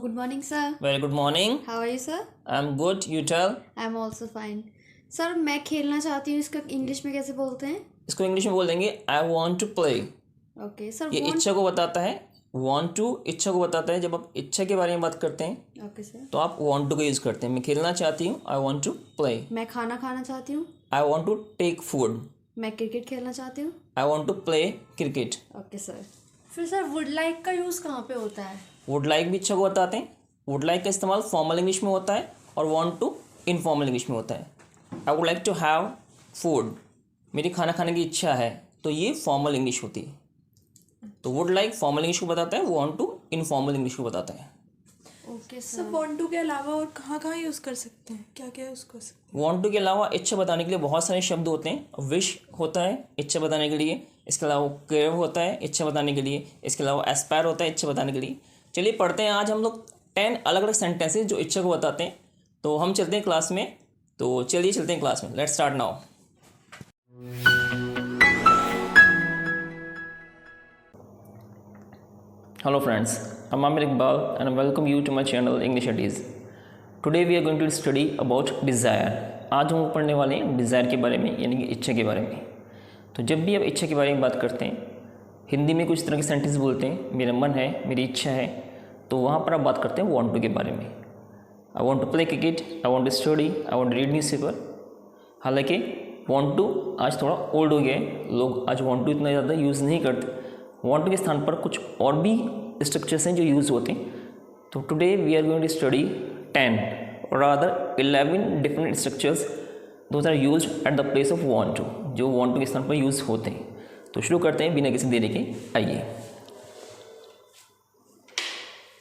Good morning, sir. Very good morning. How are you, sir? I'm good. You tell. I'm also fine. Sir मैं खेलना चाहती हूँ, इसका English में कैसे बोलते हैं? इसको इंग्लिश में बोल देंगे I want to play. Okay sir. ये इच्छा को बताता है. Want to इच्छा को बताता है. जब आप इच्छा के बारे में बात करते हैं ओके सर, तो आप want to का यूज़ करते हैं. मैं खेलना चाहती हूँ I want to play. मैं खाना खाना चाहती हूँ. I want to take food. मैं क्रिकेट खेलना चाहती हूँ. I want to play cricket. Okay sir. फिर सर वुड लाइक का यूज़ कहाँ पे होता है? वुड लाइक भी इच्छा को बताते हैं. वुड लाइक का इस्तेमाल फॉर्मल इंग्लिश में होता है और want to इनफॉर्मल इंग्लिश में होता है. I would like to have food. मेरी खाना खाने की इच्छा है, तो ये फॉर्मल इंग्लिश होती है. तो वुड लाइक फॉर्मल इंग्लिश को बताता है, वांट टू इनफॉर्मल इंग्लिश को बताता है. Okay sir. वांट टू के अलावा और कहाँ कहाँ यूज़ कर सकते हैं, क्या क्या यूज़ कर सकते वांट टू के अलावा इच्छा बताने के लिए बहुत सारे शब्द होते हैं. विश होता है इच्छा बताने के लिए. इसके अलावा क्रेव होता है इच्छा बताने के लिए. इसके अलावा एस्पायर होता है इच्छा बताने के लिए. चलिए पढ़ते हैं आज हम लोग 10 अलग अलग सेंटेंसेस जो इच्छा को बताते हैं. तो हम चलते हैं क्लास में. तो चलिए चलते हैं क्लास में. Let's start now. Hello friends, I'm Amir Iqbal and I welcome you to my channel English at Ease. Today we are going to study about desire. आज हम पढ़ने वाले हैं डिज़ायर के बारे में, यानी कि इच्छा के बारे में. तो जब भी आप इच्छा के बारे में बात करते हैं, हिंदी में कुछ तरह के सेंटेंस बोलते हैं, मेरा मन है, मेरी इच्छा है, तो वहाँ पर आप बात करते हैं वांट टू के बारे में. I want to play cricket, I want to study, I want read newspaper. हालांकि वांट टू आज थोड़ा ओल्ड हो गया है, लोग आज वांट टू इतना ज़्यादा यूज़ नहीं करते. वांट टू के स्थान पर कुछ और भी स्ट्रक्चर्स हैं जो यूज़ होते हैं. तो today we are going to study 10 और rather 11 different structures those are use at the place of want to, जो वांट टू के स्थान पर यूज़ होते हैं. तो शुरू करते हैं बिना किसी देरी के. आइए.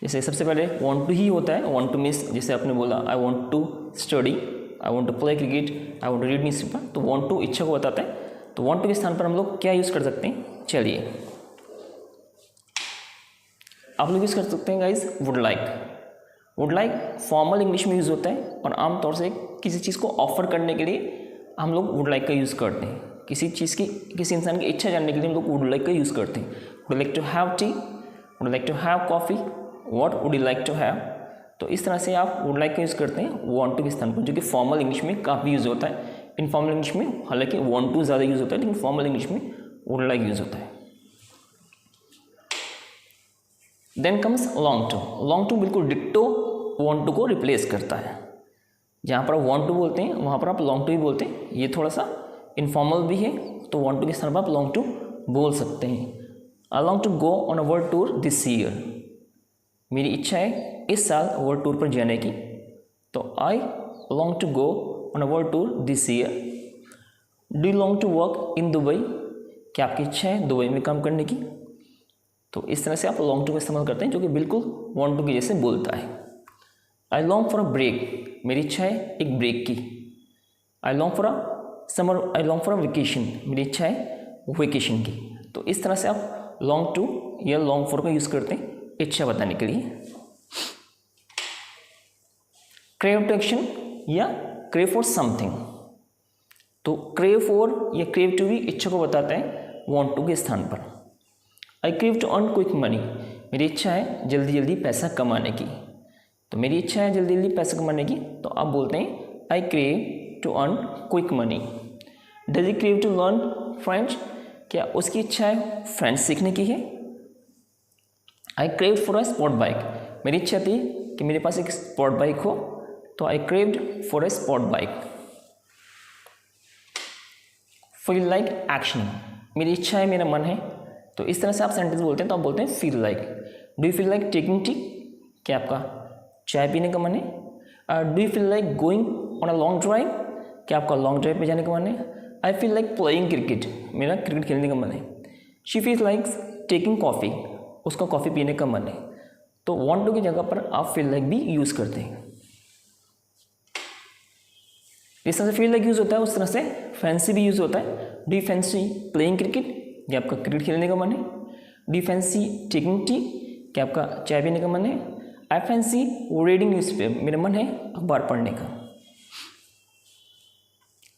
जैसे सबसे पहले वांट टू ही होता है. वांट टू मीन्स जैसे आपने बोला I want to study, I want to play cricket, I want to read newspaper. तो वांट टू इच्छा को बताता है. तो वांट टू के स्थान पर हम लोग क्या यूज़ कर सकते हैं? चलिए आप लोग यूज़ कर सकते हैं guys would like. Would like formal English में यूज़ होता है और आमतौर से किसी चीज़ को ऑफर करने के लिए हम लोग वुड लाइक का यूज़ करते हैं. किसी चीज़ की, किसी इंसान की इच्छा जानने के लिए हम लोग वुड लाइक का यूज़ करते हैं. Would like to have tea, would like to have coffee, what would you like to have. तो इस तरह से आप वुड लाइक का यूज़ करते हैं वांट टू के स्थान पर, जो कि फॉर्मल इंग्लिश में काफ़ी यूज़ होता है. इनफॉर्मल इंग्लिश में हालांकि वांट टू ज़्यादा यूज़ होता है, लेकिन फॉर्मल इंग्लिश में वुड लाइक यूज़ होता है. Then comes long to. Long to बिल्कुल डिट्टो वांट टू को रिप्लेस करता है. जहाँ पर आप वांट टू बोलते हैं वहाँ पर आप लॉन्ग टू ही बोलते हैं. ये थोड़ा सा इनफॉर्मल भी है, तो वांट टू के स्थान पर आप लॉन्ग टू बोल सकते हैं. I long to go on a world tour this year. मेरी इच्छा है इस साल वर्ल्ड टूर पर जाने की. तो I long to go on a world tour this year. Do you long to work in Dubai. क्या आपकी इच्छा है दुबई में काम करने की. तो इस तरह से आप लॉन्ग टू का इस्तेमाल करते हैं, जो कि बिल्कुल वांट टू के जैसे बोलता है. I long for a break. मेरी इच्छा है एक ब्रेक की. I long for a summer, I long for a vacation. मेरी इच्छा है वेकेशन की. तो इस तरह से आप लॉन्ग टू या लॉन्ग फॉर का यूज़ करते हैं इच्छा बताने के लिए. क्रेव टू एक्शन या क्रेव फॉर समथिंग. तो क्रेव फॉर या क्रेव टू भी इच्छा को बताता है वांट टू के स्थान पर. I crave to earn quick money. मेरी इच्छा है जल्दी जल्दी पैसा कमाने की. तो मेरी इच्छा है जल्दी जल्दी पैसा कमाने की, तो आप बोलते हैं I crave to earn quick money. Does he crave to learn French. क्या उसकी इच्छा है फ्रेंच सीखने की है. I crave for a sport bike. मेरी इच्छा थी कि मेरे पास एक स्पोर्ट बाइक हो, तो I craved for a sport bike. Feel like action. मेरी इच्छा है, मेरा मन है. तो इस तरह से आप सेंटेंस बोलते हैं, तो आप बोलते हैं feel like. Do you feel like taking tea. क्या आपका चाय पीने का मन है. Do you feel like going on a long drive. क्या आपका लॉन्ग ड्राइव पे जाने का मन है. I feel like playing cricket. मेरा क्रिकेट खेलने का मन है. She feel like taking coffee. उसका कॉफ़ी पीने का मन है. तो वांट टू की जगह पर आप फील लाइक भी यूज़ करते हैं. जिस तरह से फील लाइक यूज़ होता है उस तरह से फैंसी भी यूज़ होता है. Do you fancy playing cricket. क्या आपका क्रिकेट खेलने का मन है. Do you fancy taking tea. क्या आपका चाय पीने का मन है. आई फैंसी रीडिंग न्यूज़पेपर. मेरा मन है अखबार पढ़ने का.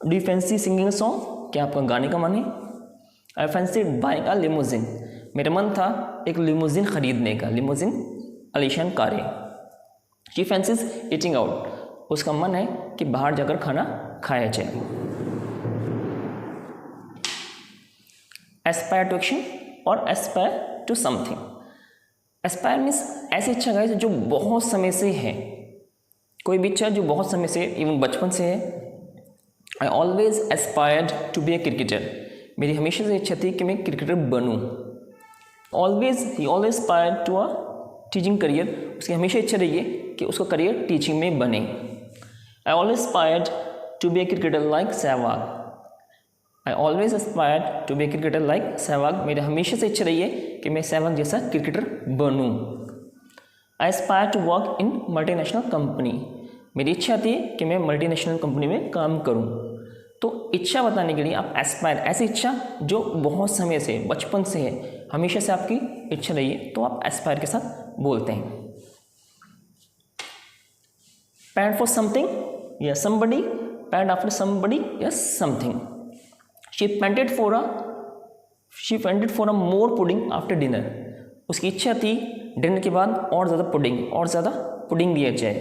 Do you fancy singing a song. क्या आपका गाने का मन है. आई फैंसी बाइंग अ लिमोजिन. मेरा मन था एक लिमोजिन खरीदने का. लिमोजिन आलीशान कारें. शी फैंसीज ईटिंग आउट, उसका मन है कि बाहर जाकर खाना खाया जाए। एस्पायर टू एक्शन और aspire to something. Aspire means ऐसी इच्छा गाइस जो बहुत समय से है, कोई भी इच्छा जो बहुत समय से, इवन बचपन से है। I always aspired to be a cricketer, मेरी हमेशा से इच्छा थी कि मैं क्रिकेटर बनूं। He always aspired to a teaching career, उसकी हमेशा इच्छा रही है कि उसका करियर टीचिंग में बने। I always aspired to be a cricketer like Sehwag, I always aspired to be a cricketer like Sehwag, मेरी हमेशा से इच्छा रही है कि मैं सहवाग जैसा क्रिकेटर बनूं। I aspire to work in multinational company, मेरी इच्छा थी कि मैं मल्टीनेशनल कंपनी में काम करूं। तो इच्छा बताने के लिए आप एस्पायर, ऐसी इच्छा जो बहुत समय से, बचपन से है, हमेशा से आपकी इच्छा रही है, तो आप एस्पायर के साथ बोलते हैं। पैंट फॉर समथिंग या समबडी, पैंट आफ्टर समबडी या something. She painted for a more pudding after dinner, उसकी इच्छा थी डिनर के बाद और ज़्यादा पुडिंग लिया जाए,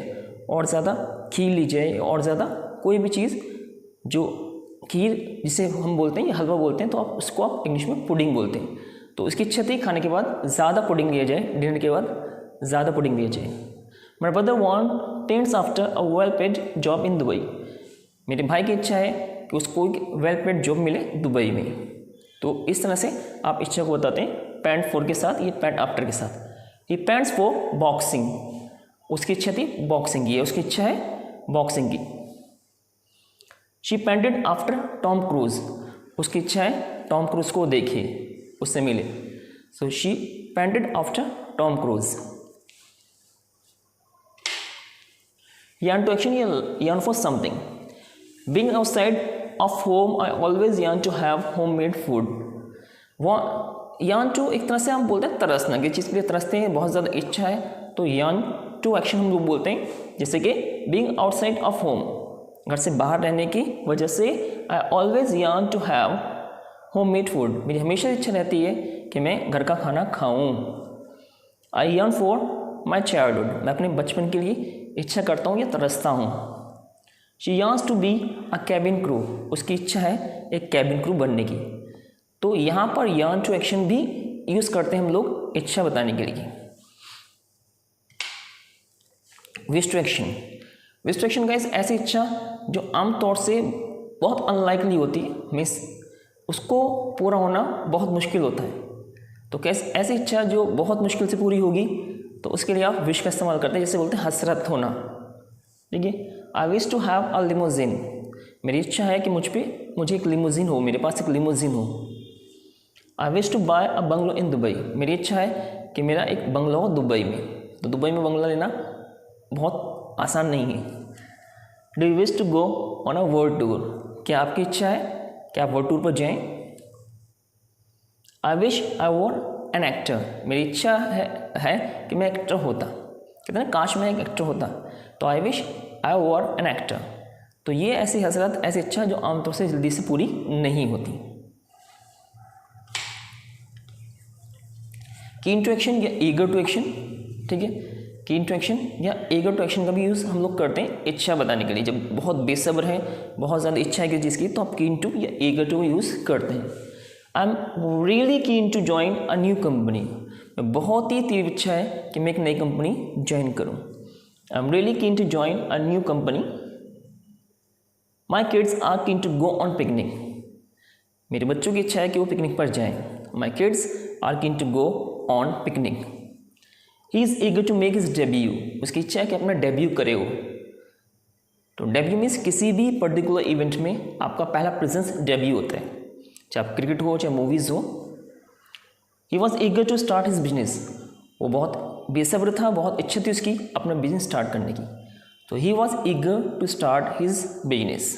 और ज़्यादा खीर ली जाए, और ज़्यादा कोई भी चीज़ जो खीर जिसे हम बोलते हैं या हलवा बोलते हैं, तो आप उसको आप इंग्लिश में पुडिंग बोलते हैं। तो उसकी इच्छा थी खाने के बाद ज़्यादा पुडिंग लिया जाए, डिनर के बाद ज़्यादा पुडिंग लिया जाए। My brother wants after a well paid job in Dubai, मेरे भाई की इच्छा है कि उसको एक वेल पेड जॉब मिले दुबई में। तो इस तरह से आप इच्छा को बताते हैं पैंट फॉर के साथ, ये पैंट आफ्टर के साथ। ये पैंट्स फॉर बॉक्सिंग, उसकी इच्छा थी बॉक्सिंग की, उसकी इच्छा है बॉक्सिंग की। She painted after Tom cruise, उसकी इच्छा है टॉम क्रूज को देखे, उससे मिले। So she painted after Tom cruise. yarn to action, yarn for something. Being outside of home, I always yarn to have homemade food. वो yarn to एक तरह से हम बोलते हैं तरसना, किसी चीज़ के लिए तरसते हैं, बहुत ज़्यादा इच्छा है, तो yarn to action हम लोग बोलते हैं। जैसे कि being outside of home, घर से बाहर रहने की वजह से I always yarn to have homemade food, मेरी हमेशा इच्छा रहती है कि मैं घर का खाना खाऊं। I yarn for my childhood, मैं अपने बचपन के लिए इच्छा करता हूँ या तरसता हूँ। She yearns to be a cabin crew, उसकी इच्छा है एक कैबिन क्रू बनने की। तो यहाँ पर yarn to action भी यूज़ करते हैं हम लोग इच्छा बताने के लिए। wish to action, wish to action guys ऐसी इच्छा जो आमतौर से बहुत अनलाइकली होती है, मीन्स उसको पूरा होना बहुत मुश्किल होता है। तो कैसे ऐसी इच्छा जो बहुत मुश्किल से पूरी होगी, तो उसके लिए आप विश का इस्तेमाल करते हैं, जैसे बोलते हैं हसरत होना। ठीक है, I wish to have a limousine, मेरी इच्छा है कि मुझे एक लिमोजिन हो, मेरे पास एक लिमोजिन हो। I wish to buy a bungalow in Dubai, मेरी इच्छा है कि मेरा एक बंगला हो दुबई में। तो दुबई में बंगला लेना बहुत आसान नहीं है। Do you wish to go on a world tour, क्या आपकी इच्छा है कि आप वर्ल्ड टूर पर जाएं। I wish I were an actor, मेरी इच्छा है कि मैं एक्टर होता, कहते हैं काश मैं एक एक्टर होता। तो I wish I were an actor. तो ये ऐसी हसरत, ऐसी इच्छा जो आमतौर से जल्दी से पूरी नहीं होती। कीन टू एक्शन या ईगर टू एक्शन, ठीक है, कीन टू एक्शन या ईगर टू एक्शन का भी यूज़ हम लोग करते हैं इच्छा बताने के लिए। जब बहुत बेसब्र है, बहुत ज़्यादा इच्छा है किसी चीज़ की, तो आप कीन टू या ईगर टू यूज़ करते हैं। I am really keen to join a new company, बहुत ही तीव्र इच्छा है कि मैं एक नई कंपनी ज्वाइन करूं। I am really keen to join a new company. My kids are keen to go on picnic, मेरे बच्चों की इच्छा है कि वो पिकनिक पर जाएं। My kids are keen to go on picnic. He is eager to make his debut, उसकी इच्छा है कि अपना डेब्यू करे वो। तो डेब्यू मीन्स किसी भी पर्टिकुलर इवेंट में आपका पहला प्रेजेंस डेब्यू होता है, चाहे क्रिकेट हो चाहे मूवीज़ हो। He was eager to start his business, वो बहुत बेसब्र था, बहुत इच्छा थी उसकी अपना बिजनेस स्टार्ट करने की। तो he was eager to start his business.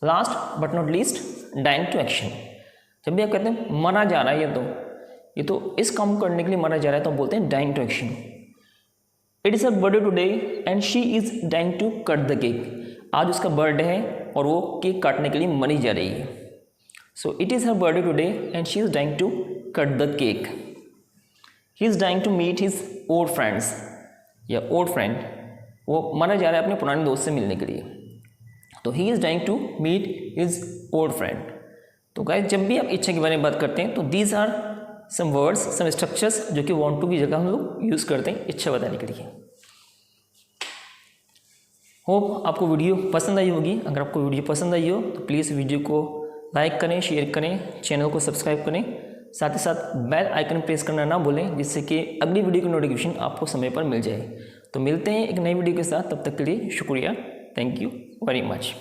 Last but not least, dying to action, जब भी आप कहते हैं मरा जा रहा है ये तो इस काम करने के लिए मरा जा रहा है, तो हम बोलते हैं dying to action. It is her birthday today and she is dying to cut the cake, आज उसका बर्थडे है और वो केक काटने के लिए मरी जा रही है। So it is her birthday today and she is dying to cut the cake. He is dying to meet his old friends या ओल्ड फ्रेंड, वो माना जा रहा है अपने पुराने दोस्त से मिलने के लिए। तो he is dying to meet his old friend. तो गाइस जब भी आप इच्छा के बारे में बात करते हैं तो these are some words, some structures जो कि वांट टू की जगह हम लोग यूज़ करते हैं इच्छा बताने के लिए। होप आपको वीडियो पसंद आई होगी। अगर आपको वीडियो पसंद आई हो तो प्लीज़ वीडियो को लाइक करें, शेयर करें, चैनल को सब्सक्राइब करें, साथ ही साथ बेल आइकन प्रेस करना ना भूलें, जिससे कि अगली वीडियो की नोटिफिकेशन आपको समय पर मिल जाए। तो मिलते हैं एक नई वीडियो के साथ, तब तक के लिए शुक्रिया। Thank you very much.